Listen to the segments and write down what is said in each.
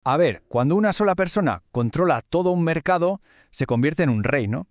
A ver, cuando una sola persona controla todo un mercado, se convierte en un rey, ¿no?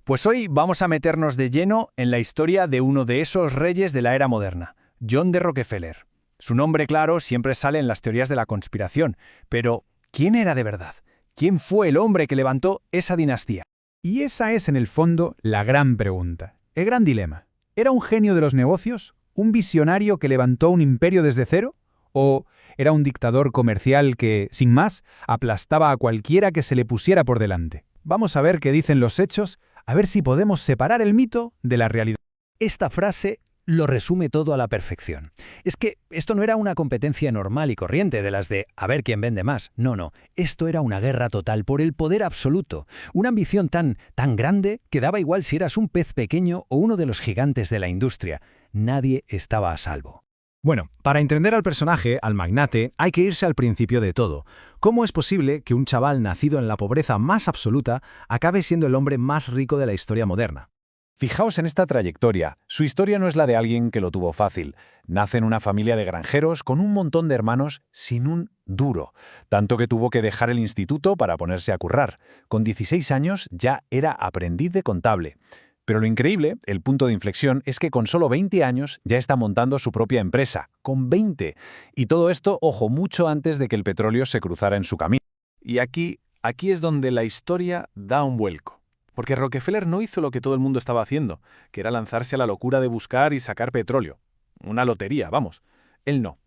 Pues hoy vamos a meternos de lleno en la historia de uno de esos reyes de la era moderna, John de Rockefeller. Su nombre, claro, siempre sale en las teorías de la conspiración, pero ¿quién era de verdad? ¿Quién fue el hombre que levantó esa dinastía? Y esa es, en el fondo, la gran pregunta, el gran dilema. ¿Era un genio de los negocios? ¿Un visionario que levantó un imperio desde cero? ¿O era un dictador comercial que, sin más, aplastaba a cualquiera que se le pusiera por delante? Vamos a ver qué dicen los hechos, a ver si podemos separar el mito de la realidad. Esta frase lo resume todo a la perfección. Es que esto no era una competencia normal y corriente de las de a ver quién vende más. No, no. Esto era una guerra total por el poder absoluto. Una ambición tan grande que daba igual si eras un pez pequeño o uno de los gigantes de la industria. Nadie estaba a salvo. Bueno, para entender al personaje, al magnate, hay que irse al principio de todo. ¿Cómo es posible que un chaval nacido en la pobreza más absoluta acabe siendo el hombre más rico de la historia moderna? Fijaos en esta trayectoria. Su historia no es la de alguien que lo tuvo fácil. Nace en una familia de granjeros con un montón de hermanos sin un duro. Tanto que tuvo que dejar el instituto para ponerse a currar. Con 16 años ya era aprendiz de contable. Pero lo increíble, el punto de inflexión, es que con solo 20 años ya está montando su propia empresa. ¡Con 20! Y todo esto, ojo, mucho antes de que el petróleo se cruzara en su camino. Y aquí es donde la historia da un vuelco. Porque Rockefeller no hizo lo que todo el mundo estaba haciendo, que era lanzarse a la locura de buscar y sacar petróleo. Una lotería, vamos. Él no.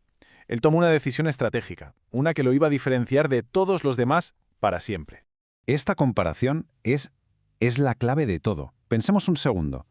Él tomó una decisión estratégica, una que lo iba a diferenciar de todos los demás para siempre. Esta comparación es la clave de todo. Pensemos un segundo.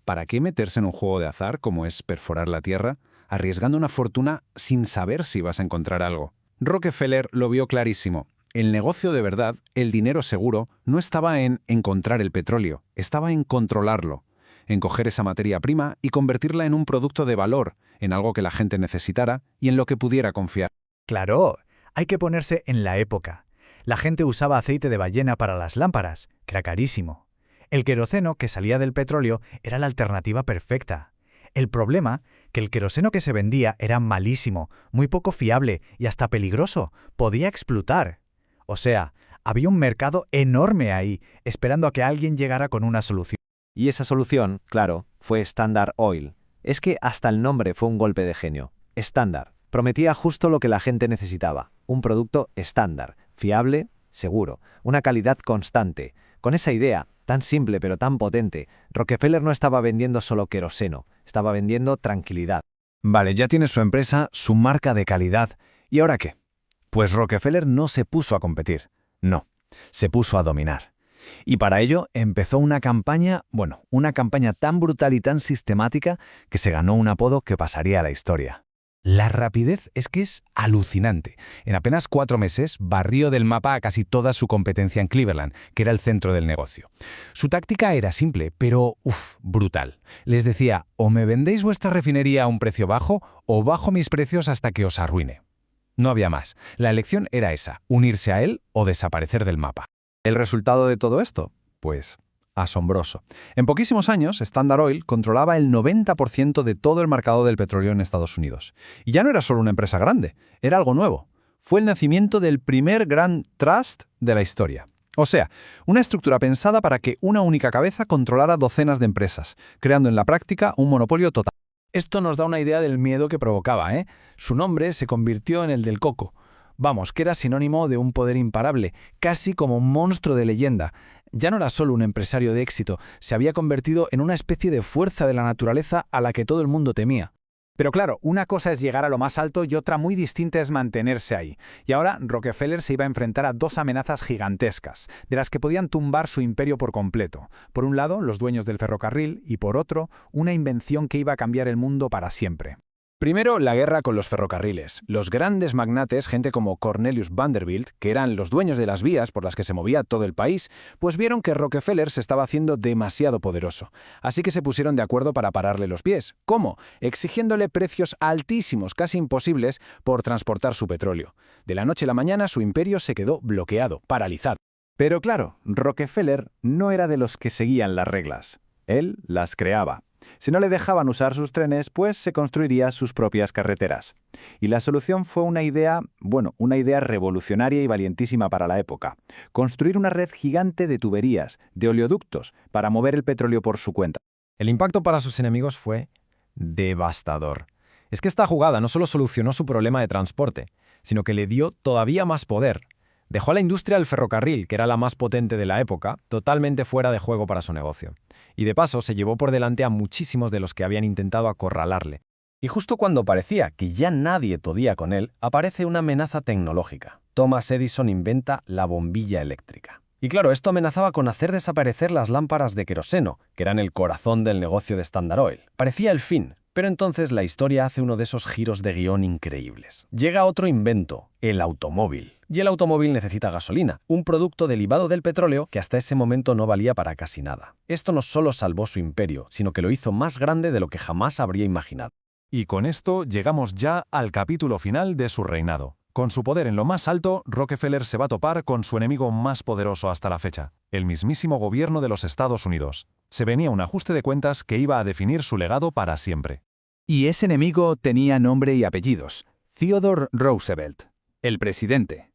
¿Para qué meterse en un juego de azar como es perforar la tierra, arriesgando una fortuna sin saber si vas a encontrar algo? Rockefeller lo vio clarísimo. El negocio de verdad, el dinero seguro, no estaba en encontrar el petróleo, estaba en controlarlo, en coger esa materia prima y convertirla en un producto de valor, en algo que la gente necesitara y en lo que pudiera confiar. Claro, hay que ponerse en la época. La gente usaba aceite de ballena para las lámparas, que era carísimo. El queroseno que salía del petróleo era la alternativa perfecta. El problema, que el queroseno que se vendía era malísimo, muy poco fiable y hasta peligroso, podía explotar. O sea, había un mercado enorme ahí, esperando a que alguien llegara con una solución. Y esa solución, claro, fue Standard Oil. Es que hasta el nombre fue un golpe de genio. Standard. Prometía justo lo que la gente necesitaba. Un producto estándar, fiable, seguro, una calidad constante. Con esa idea, tan simple pero tan potente, Rockefeller no estaba vendiendo solo queroseno, estaba vendiendo tranquilidad. Vale, ya tiene su empresa, su marca de calidad. ¿Y ahora qué? Pues Rockefeller no se puso a competir. No, se puso a dominar. Y para ello empezó una campaña tan brutal y tan sistemática que se ganó un apodo que pasaría a la historia. La rapidez es que es alucinante. En apenas 4 meses barrió del mapa a casi toda su competencia en Cleveland, que era el centro del negocio. Su táctica era simple, pero brutal. Les decía, o me vendéis vuestra refinería a un precio bajo, o bajo mis precios hasta que os arruine. No había más. La elección era esa, unirse a él o desaparecer del mapa. ¿El resultado de todo esto? Pues asombroso. En poquísimos años, Standard Oil controlaba el 90% de todo el mercado del petróleo en Estados Unidos. Y ya no era solo una empresa grande, era algo nuevo. Fue el nacimiento del primer gran trust de la historia. O sea, una estructura pensada para que una única cabeza controlara docenas de empresas, creando en la práctica un monopolio total. Esto nos da una idea del miedo que provocaba, ¿eh? Su nombre se convirtió en el del coco. Vamos, que era sinónimo de un poder imparable, casi como un monstruo de leyenda. Ya no era solo un empresario de éxito, se había convertido en una especie de fuerza de la naturaleza a la que todo el mundo temía. Pero claro, una cosa es llegar a lo más alto y otra muy distinta es mantenerse ahí. Y ahora Rockefeller se iba a enfrentar a 2 amenazas gigantescas, de las que podían tumbar su imperio por completo. Por un lado, los dueños del ferrocarril y por otro, una invención que iba a cambiar el mundo para siempre. Primero, la guerra con los ferrocarriles. Los grandes magnates, gente como Cornelius Vanderbilt, que eran los dueños de las vías por las que se movía todo el país, pues vieron que Rockefeller se estaba haciendo demasiado poderoso. Así que se pusieron de acuerdo para pararle los pies. ¿Cómo? Exigiéndole precios altísimos, casi imposibles, por transportar su petróleo. De la noche a la mañana su imperio se quedó bloqueado, paralizado. Pero claro, Rockefeller no era de los que seguían las reglas. Él las creaba. Si no le dejaban usar sus trenes, pues se construiría sus propias carreteras. Y la solución fue una idea revolucionaria y valientísima para la época. Construir una red gigante de tuberías, de oleoductos, para mover el petróleo por su cuenta. El impacto para sus enemigos fue devastador. Es que esta jugada no solo solucionó su problema de transporte, sino que le dio todavía más poder. Dejó a la industria del ferrocarril, que era la más potente de la época, totalmente fuera de juego para su negocio. Y de paso se llevó por delante a muchísimos de los que habían intentado acorralarle. Y justo cuando parecía que ya nadie podía con él, aparece una amenaza tecnológica. Thomas Edison inventa la bombilla eléctrica. Y claro, esto amenazaba con hacer desaparecer las lámparas de queroseno, que eran el corazón del negocio de Standard Oil. Parecía el fin. Pero entonces la historia hace uno de esos giros de guión increíbles. Llega otro invento, el automóvil. Y el automóvil necesita gasolina, un producto derivado del petróleo que hasta ese momento no valía para casi nada. Esto no solo salvó su imperio, sino que lo hizo más grande de lo que jamás habría imaginado. Y con esto llegamos ya al capítulo final de su reinado. Con su poder en lo más alto, Rockefeller se va a topar con su enemigo más poderoso hasta la fecha, el mismísimo gobierno de los Estados Unidos. Se venía un ajuste de cuentas que iba a definir su legado para siempre. Y ese enemigo tenía nombre y apellidos: Theodore Roosevelt, el presidente.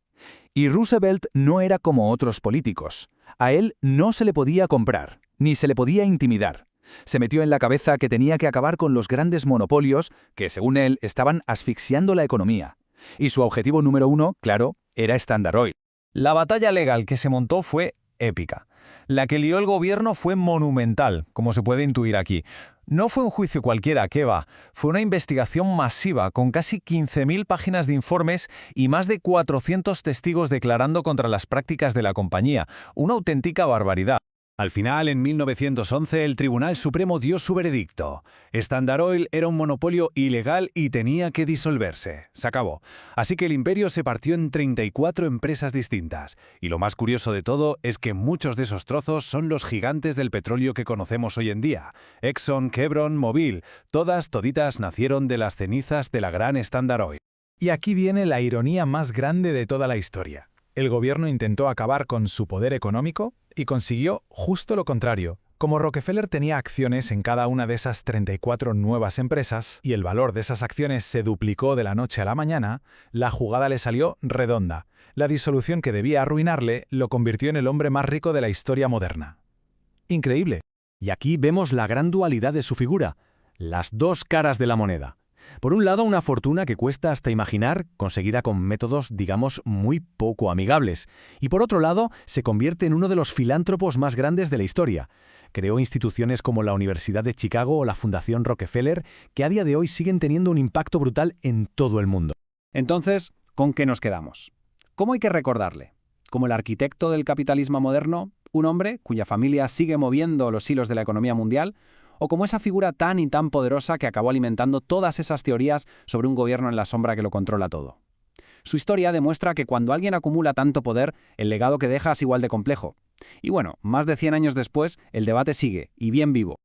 Y Roosevelt no era como otros políticos. A él no se le podía comprar, ni se le podía intimidar. Se metió en la cabeza que tenía que acabar con los grandes monopolios que, según él, estaban asfixiando la economía. Y su objetivo número uno, claro, era Standard Oil. La batalla legal que se montó fue épica. La que lió el gobierno fue monumental, como se puede intuir aquí. No fue un juicio cualquiera, ¿qué va? Fue una investigación masiva, con casi 15.000 páginas de informes y más de 400 testigos declarando contra las prácticas de la compañía. Una auténtica barbaridad. Al final, en 1911, el Tribunal Supremo dio su veredicto. Standard Oil era un monopolio ilegal y tenía que disolverse. Se acabó. Así que el imperio se partió en 34 empresas distintas. Y lo más curioso de todo es que muchos de esos trozos son los gigantes del petróleo que conocemos hoy en día. Exxon, Chevron, Mobil, toditas nacieron de las cenizas de la gran Standard Oil. Y aquí viene la ironía más grande de toda la historia. El gobierno intentó acabar con su poder económico y consiguió justo lo contrario. Como Rockefeller tenía acciones en cada una de esas 34 nuevas empresas y el valor de esas acciones se duplicó de la noche a la mañana, la jugada le salió redonda. La disolución que debía arruinarle lo convirtió en el hombre más rico de la historia moderna. Increíble. Y aquí vemos la gran dualidad de su figura, las dos caras de la moneda. Por un lado, una fortuna que cuesta hasta imaginar, conseguida con métodos, digamos, muy poco amigables. Y por otro lado, se convierte en uno de los filántropos más grandes de la historia. Creó instituciones como la Universidad de Chicago o la Fundación Rockefeller, que a día de hoy siguen teniendo un impacto brutal en todo el mundo. Entonces, ¿con qué nos quedamos? ¿Cómo hay que recordarle? ¿Como el arquitecto del capitalismo moderno? ¿Un hombre cuya familia sigue moviendo los hilos de la economía mundial? ¿O como esa figura tan y tan poderosa que acabó alimentando todas esas teorías sobre un gobierno en la sombra que lo controla todo? Su historia demuestra que cuando alguien acumula tanto poder, el legado que deja es igual de complejo. Y bueno, más de 100 años después, el debate sigue, y bien vivo.